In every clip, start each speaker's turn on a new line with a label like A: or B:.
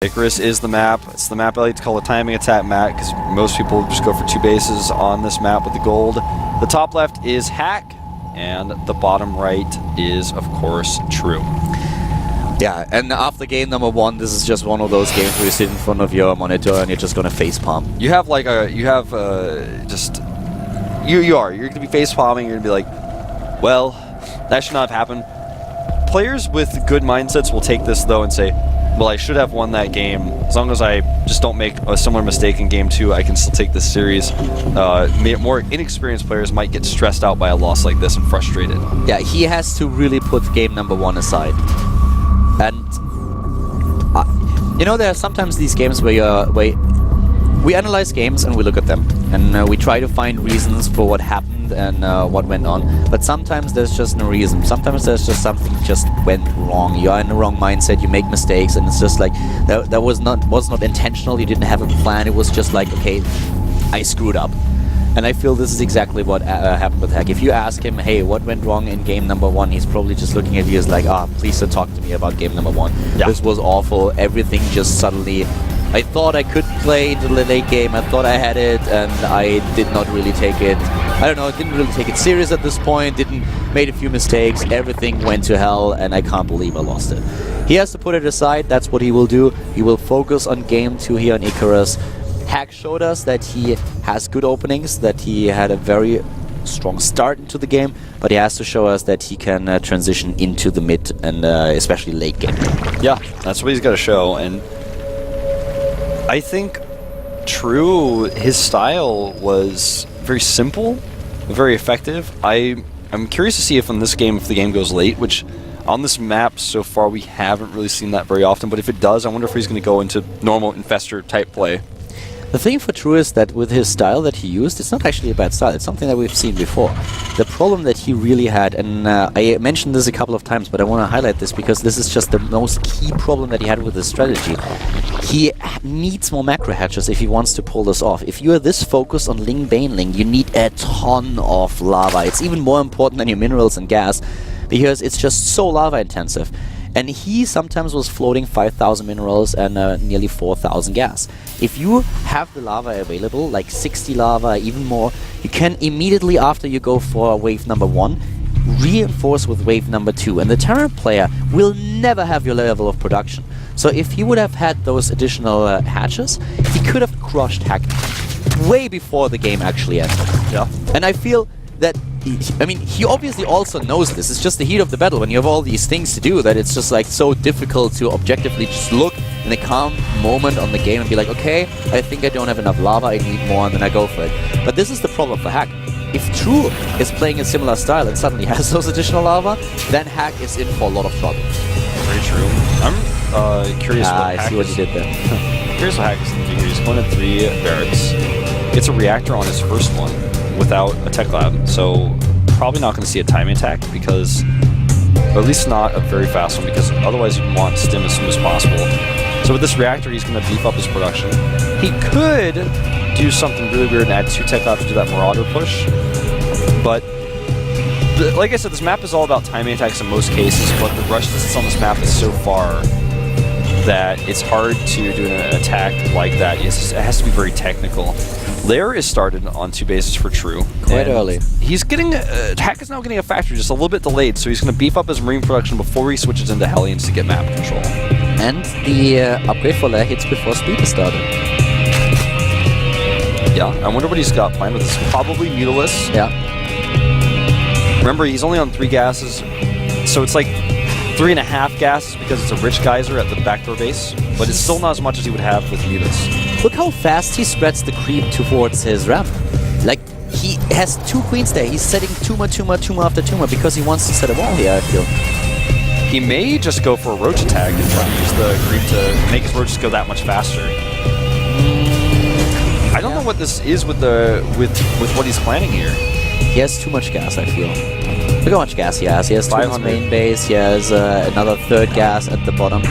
A: Icarus is the map. It's the map I like to call a timing attack map because most people just go for 2 bases on this map with the gold. The top left is Hack, and the bottom right is, of course, True.
B: Yeah, and after game number 1, this is just one of those games where you sit in front of your monitor and you're just gonna facepalm.
A: You have like a, you're gonna be facepalming. You're gonna be like, well, that should not have happened. Players with good mindsets will take this though and say, well, I should have won that game. As long as I just don't make a similar mistake in game 2, I can still take this series. More inexperienced players might get stressed out by a loss like this and frustrated.
B: Yeah, he has to really put game number 1 aside. And you know, there are sometimes these games where we analyze games and we look at them and we try to find reasons for what happened and what went on. But sometimes there's just no reason. Sometimes there's just something just went wrong. You are in the wrong mindset. You make mistakes, and it's just like that was not intentional. You didn't have a plan. It was just like, okay, I screwed up. And I feel this is exactly what happened with Hack. If you ask him, hey, what went wrong in game number 1, he's probably just looking at you as like, please don't talk to me about game number 1. Yeah. This was awful. Everything just suddenly... I thought I could play into the late game. I thought I had it, and I did not really take it. I don't know, I didn't really take it serious at this point. Made a few mistakes. Everything went to hell, and I can't believe I lost it. He has to put it aside. That's what he will do. He will focus on game 2 here on Icarus. Hack showed us that he has good openings, that he had a very strong start into the game, but he has to show us that he can transition into the mid and especially late game.
A: Yeah, that's what he's got to show. And I think True, his style was very simple, very effective. I'm curious to see if in this game, if the game goes late, which on this map so far we haven't really seen that very often, but if it does, I wonder if he's going to go into normal Infestor type play.
B: The thing for True is that with his style that he used, it's not actually a bad style. It's something that we've seen before. The problem that he really had, and I mentioned this a couple of times, but I want to highlight this because this is just the most key problem that he had with his strategy. He needs more macro hatches if he wants to pull this off. If you are this focused on Ling Baneling, you need a ton of lava. It's even more important than your minerals and gas because it's just so lava intensive. And he sometimes was floating 5,000 minerals and nearly 4,000 gas. If you have the lava available, like 60 lava, even more, you can immediately after you go for wave number 1, reinforce with wave number 2. And the Terran player will never have your level of production. So if he would have had those additional hatches, he could have crushed Hack way before the game actually ended.
A: Yeah.
B: And I feel that he obviously also knows this. It's just the heat of the battle when you have all these things to do that it's just like so difficult to objectively just look in a calm moment on the game and be like, okay, I think I don't have enough lava, I need more, and then I go for it. But this is the problem for Hack. If True is playing a similar style and suddenly has those additional lava, then Hack is in for a lot of trouble.
A: Very true. I'm curious what Hack
B: I see what you did there.
A: Curious what Hack is going to do here. He's going to 3 barracks. Gets a reactor on his first one without a tech lab, so probably not going to see a timing attack because, or at least not a very fast one, because otherwise you'd want stim as soon as possible. So with this reactor, he's going to beef up his production. He could do something really weird and add 2 tech labs to do that Marauder push, but like I said, this map is all about timing attacks in most cases, but the rush distance on this map is so far that it's hard to do an attack like that. It has to be very technical. Lair is started on 2 bases for True.
B: Quite early.
A: He's getting... Hack is now getting a factory just a little bit delayed, so he's going to beef up his marine production before he switches into Hellions to get map control.
B: And the upgrade for Lair hits before speed is started.
A: Yeah, I wonder what he's got planned with this. Probably Mutilus.
B: Yeah.
A: Remember, he's only on 3 gases, so it's like 3.5 gases because it's a rich geyser at the backdoor base, but it's still not as much as he would have with Mutilus.
B: Look how fast he spreads the creep towards his ramp. Like, he has 2 queens there. He's setting tumor, tumor, tumor after tumor because he wants to set a wall here, I feel.
A: He may just go for a roach attack and try to use the creep to make his roaches go that much faster. I don't know what this is with what he's planning here.
B: He has too much gas, I feel. Look how much gas he has. He has 2 on his main base. He has another 3rd gas at the bottom.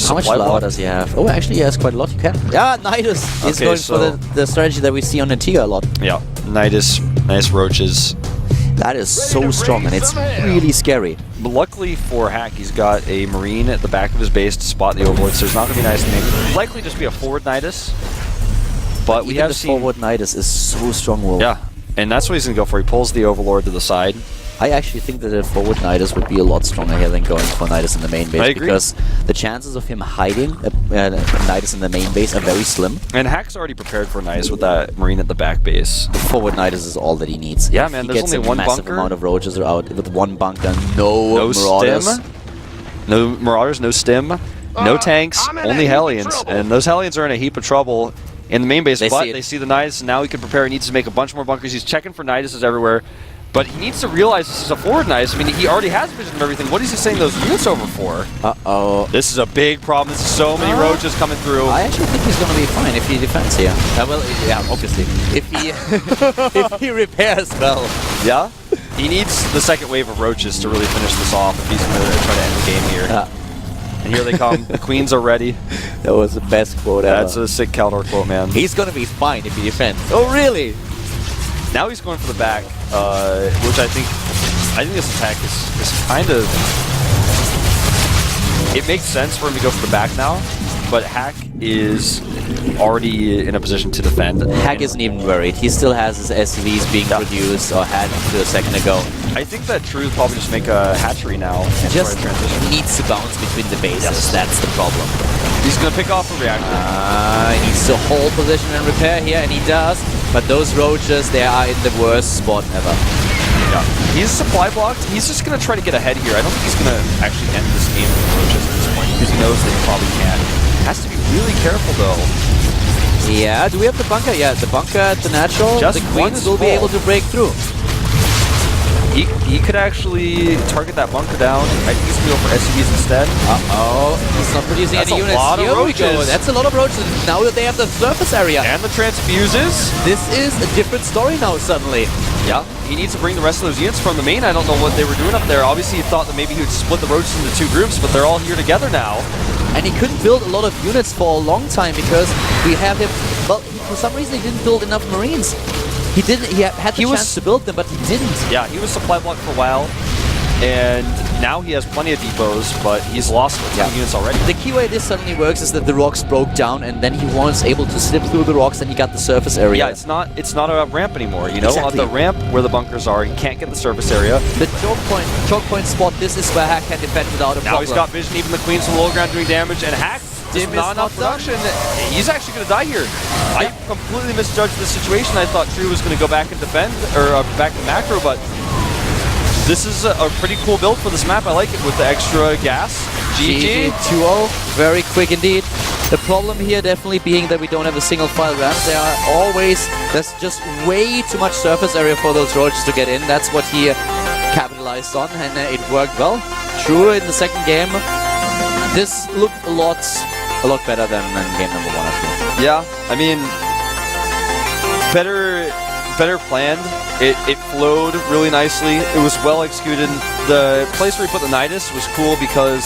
B: How much lava does he have? Oh, actually, he has quite a lot. You can. Yeah, Nidus. He's going for the strategy that we see on Antigua a lot.
A: Yeah, Nidus, nice roaches.
B: That is so strong, and it's really scary.
A: But luckily for Hack, he's got a Marine at the back of his base to spot the Overlord, so it's not going to be nice to make. Likely just be a forward Nidus. But we
B: Even
A: have
B: the
A: seen...
B: forward Nidus is so strong, Wolf.
A: Yeah, and that's what he's going to go for. He pulls the Overlord to the side.
B: I actually think that a forward Nidus would be a lot stronger here than going for Nidus in the main base.
A: I agree.
B: Because the chances of him hiding a Nidus in the main base are very slim.
A: And Hack's already prepared for Nidus with that Marine at the back base.
B: Forward Nidus is all that he needs.
A: Yeah,
B: If
A: man,
B: he
A: there's
B: gets
A: only
B: a
A: one
B: massive
A: bunker.
B: amount of roaches are out with one bunker, no Marauders.
A: stim, no Marauders, no stim, no tanks, only Hellions. And those Hellions are in a heap of trouble in the main base, but they see the Nidus, and now he can prepare. He needs to make a bunch more bunkers. He's checking for Niduses everywhere. But he needs to realize this is a forward Nidus. I mean, he already has vision of everything. What is he saying those units over for?
B: Uh-oh.
A: This is a big problem. This is so many roaches coming through.
B: I actually think he's going to be fine if he defends here. Well, yeah, obviously. If he if he repairs well.
A: Yeah? He needs the second wave of roaches to really finish this off if he's going to try to end the game here. And here they come. The queens are ready.
B: That was the best quote ever.
A: That's a sick Caldor quote, man.
B: He's going to be fine if he defends. Oh, really?
A: Now he's going for the back, which I think this attack is kind of... It makes sense for him to go for the back now, but Hack is already in a position to defend.
B: Hack isn't even worried. He still has his SCVs being produced, or had a second ago.
A: I think that True will probably just make a hatchery now and
B: Just
A: try to transition.
B: needs to bounce between the bases. That's the problem.
A: He's going to pick off a reactor.
B: He needs to hold position and repair here, and he does. But those roaches, they are in the worst spot ever.
A: Yeah. He's supply blocked. He's just going to try to get ahead here. I don't think he's going to actually end this game with roaches at this point, because he knows that he probably can't. Has to be really careful, though.
B: Yeah, do we have the bunker? Yeah, the bunker at the natural.
A: Just
B: the queens will be able to break through.
A: He could actually target that bunker down. I think he's going to go for SCVs instead.
B: Uh-oh, he's not producing
A: That's
B: any
A: a
B: units.
A: lot of
B: Here we go.
A: roaches.
B: That's a lot of roaches. Now that they have the surface area.
A: And the transfuses.
B: This is a different story now, suddenly.
A: Yeah, he needs to bring the rest of those units from the main. I don't know what they were doing up there. Obviously, he thought that maybe he would split the roaches into two groups, but they're all here together now.
B: And he couldn't build a lot of units for a long time because we have him... Well, for some reason he didn't build enough Marines. He didn't. He had the chance to build them, but he didn't.
A: Yeah, he was supply blocked for a while, and now he has plenty of depots, but he's lost units already.
B: The key way this suddenly works is that the rocks broke down, and then he was able to slip through the rocks, and he got the surface area.
A: Yeah, it's not a ramp anymore. You know,
B: Exactly.
A: on the ramp where the bunkers are, he can't get the surface area.
B: The choke point spot. This is where Hack can defend without a problem.
A: Now he's got vision, even the queens from the low ground doing damage, and Hack.
B: Dim is
A: not enough
B: not
A: production. He's actually going to die here. I completely misjudged the situation. I thought True was going to go back and defend, or back to macro, but this is a pretty cool build for this map. I like it with the extra gas. GG.
B: 2-0. Very quick indeed. The problem here definitely being that we don't have a single file ramp. There's just way too much surface area for those roaches to get in. That's what he capitalized on, and it worked well. True in the second game. This looked a lot better than game number one, I feel.
A: Yeah, I mean, better planned. It flowed really nicely. It was well executed. The place where he put the Nidus was cool because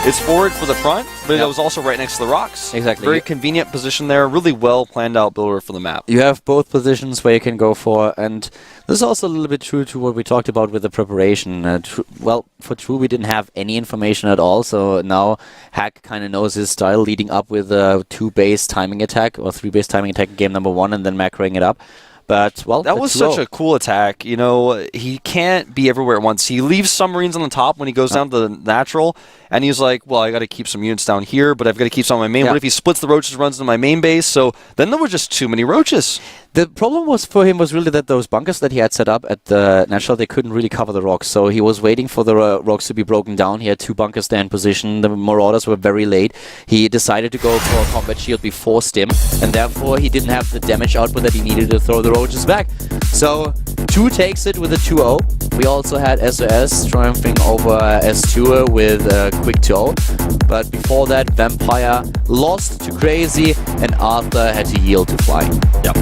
A: it's forward for the front, but it was also right next to the rocks.
B: Exactly.
A: Very convenient position there. Really well planned out builder for the map.
B: You have both positions where you can go for, and this is also a little bit true to what we talked about with the preparation. Well, for True, we didn't have any information at all, so now Hack kind of knows his style, leading up with a 2-base timing attack, or 3-base timing attack in game number one, and then macroing it up. But, well,
A: that was such a cool attack. You know, he can't be everywhere at once. He leaves some Marines on the top when he goes down to the natural, and he's like, well, I got to keep some units down here, but I've got to keep some on my main. What if he splits the roaches and runs into my main base? So then there were just too many roaches.
B: The problem for him was really that those bunkers that he had set up at the natural, they couldn't really cover the rocks. So he was waiting for the rocks to be broken down. He had 2 bunkers there in position. The Marauders were very late. He decided to go for a combat shield before Stim, and therefore he didn't have the damage output that he needed to throw the roaches back. So 2 takes it with a 2-0. We also had SOS triumphing over S2 with a quick 2-0. But before that, Vampire lost to Crazy, and Arthur had to yield to Fly.
A: Yep.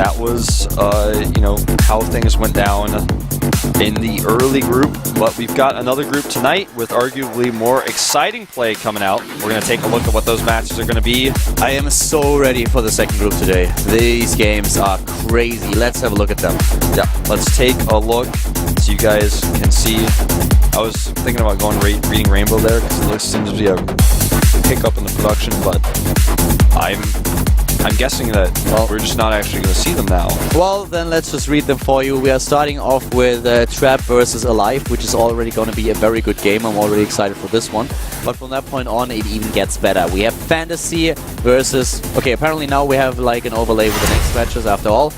A: that was, you know, how things went down in the early group. But we've got another group tonight with arguably more exciting play coming out. We're going to take a look at what those matches are going to be.
B: I am so ready for the second group today. These games are crazy. Let's have a look at them.
A: Yeah, let's take a look so you guys can see. I was thinking about going reading Rainbow there because it seems to be a hiccup in the production, but I'm guessing that we're just not actually going to see them now.
B: Well, then let's just read them for you. We are starting off with Trap versus Alive, which is already going to be a very good game. I'm already excited for this one. But from that point on, it even gets better. We have Fantasy versus... Okay, apparently now we have like an overlay with the next matches after all.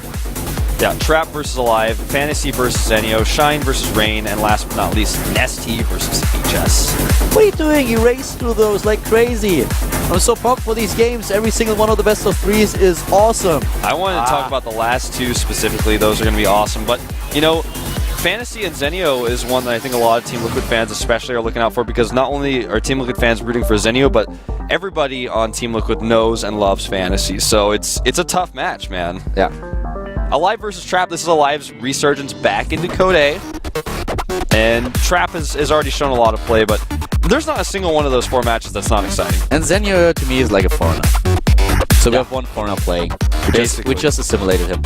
A: Yeah, Trap versus Alive, Fantasy versus Zenio, Shine versus Rain, and last but not least, Nesty versus HS.
B: What are you doing? You race through those like crazy. I'm so pumped for these games. Every single one of the best of threes is awesome.
A: I wanted to talk about the last two specifically. Those are going to be awesome. But, you know, Fantasy and Zenio is one that I think a lot of Team Liquid fans especially are looking out for, because not only are Team Liquid fans rooting for Zenio, but everybody on Team Liquid knows and loves Fantasy. So it's a tough match, man.
B: Yeah.
A: Alive versus Trap. This is Alive's resurgence back into Code A. And Trap has already shown a lot of play, but there's not a single one of those 4 matches that's not exciting.
B: And Zenio to me is like a foreigner. So we have one foreigner playing. We just assimilated him.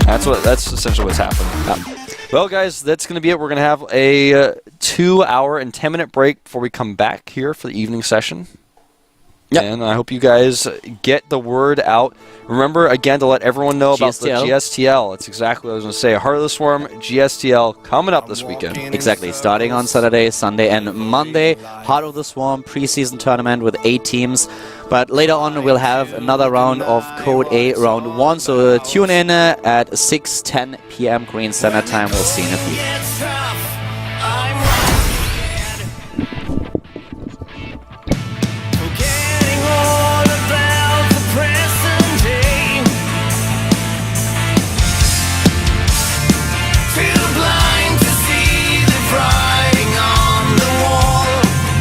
A: That's essentially what's happened.
B: Yeah.
A: Well, guys, that's going to be it. We're going to have a 2-hour and 10-minute break before we come back here for the evening session. Yep. And I hope you guys get the word out. Remember, again, to let everyone know about the GSTL. That's exactly what I was going to say. Heart of the Swarm, GSTL, coming up this weekend.
B: Exactly. Starting on Saturday, Sunday, and Monday. Heart of the Swarm preseason tournament with 8 teams. But later on, we'll have another round of Code A Round 1. So tune in at 6:10 p.m. Korean Standard Time. We'll see you in a few.